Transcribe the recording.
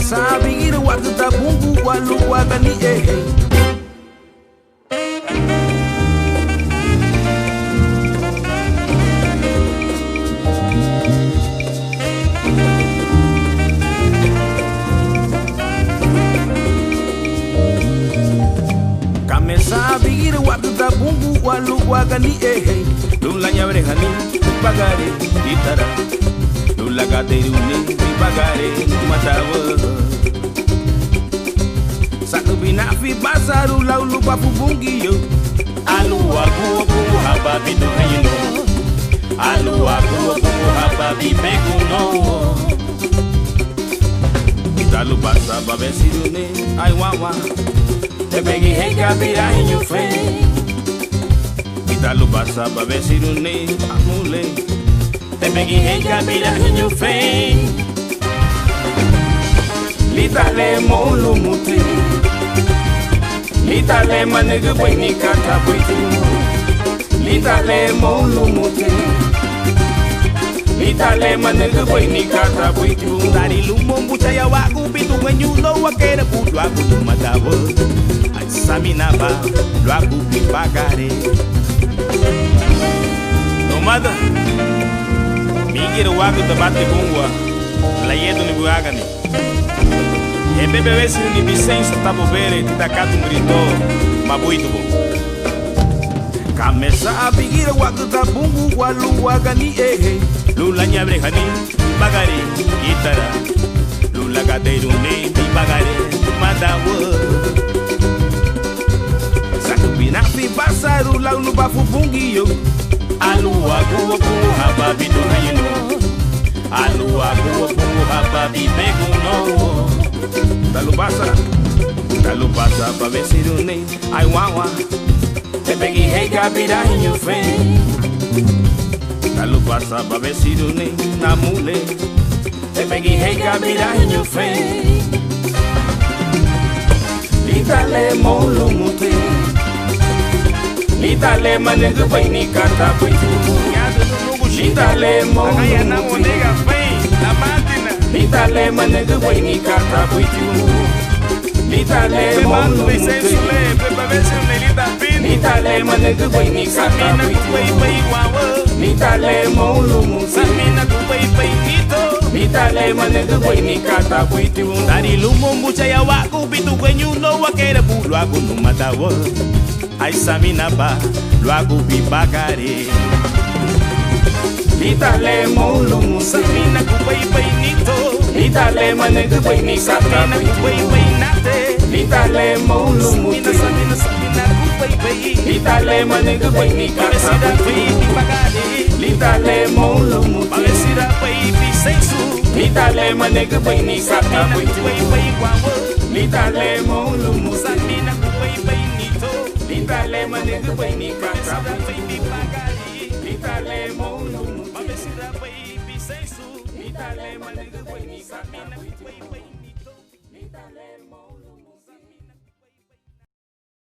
sabe gira waka ta bungu walu waka ni Kame sabe gira waka ta bungu walu waka ni Lula nyabre hani pagare itara Lula gaterune pagare matawa Sakubina fi basaru laulu papu bungiyo Alu aku hababi do hayno Alu aku hababi beguno Italu basa babesirune ai wawa Te pegi heka bira in your friend Italu basa babesirune amule Te pegi heka bira in your friend Litale molu muti Litale manege boy ni kata boitu Litale molu muti Litale manege boy ni kata boitu Dari lumombu chaya waku bitu menyulo wakere putu aku lumatawa Ai saminaba lo aku pipagare Nomada Migir waku tabate bungwa La yedo ni buagani E bebe vesi ni bisenso tabo bere titakato grito mabuito bo Kamesa abigira waka ta bungu walu waka ni Lula nyabre hani bagare gitara Lula gaterune bagare madawa Sakubina fi basaru laulu papu bungiyo Alu aku hababi do hayno Alu aku hababi beguno Talu basa babesirune ai wawa Te pegi heka bira in your friend Talu basa babesirune namule Te pegi heka bira in your friend Litale molu muti Litale manege boy ni kata boitu Litale molu muti Litale manege boy ni kata boitu Litale molu muti Litale manege boy ni kata boitu Litale molu muti Litale manege boy ni kata boitu Dari lumombu chaya waku bitu menyulo wakere putu aku lumatawa Ai saminaba lo aku pipagare Litale molu muti Samina kupai nito Litale manege boy ni kata Samina boitu kupai nate Litale molu muti Samina kupai Litale manege boy ni kata boitu Litale molu muti Palesira pai bisensu Litale manege boy ni kata boitu Litale molu muti Samina kupai nito Litale manege boy ni kata boitu Litale molu muti Palesira pai bisensu Litale manege boy ni kata boitu Samina kupai nito Litale molu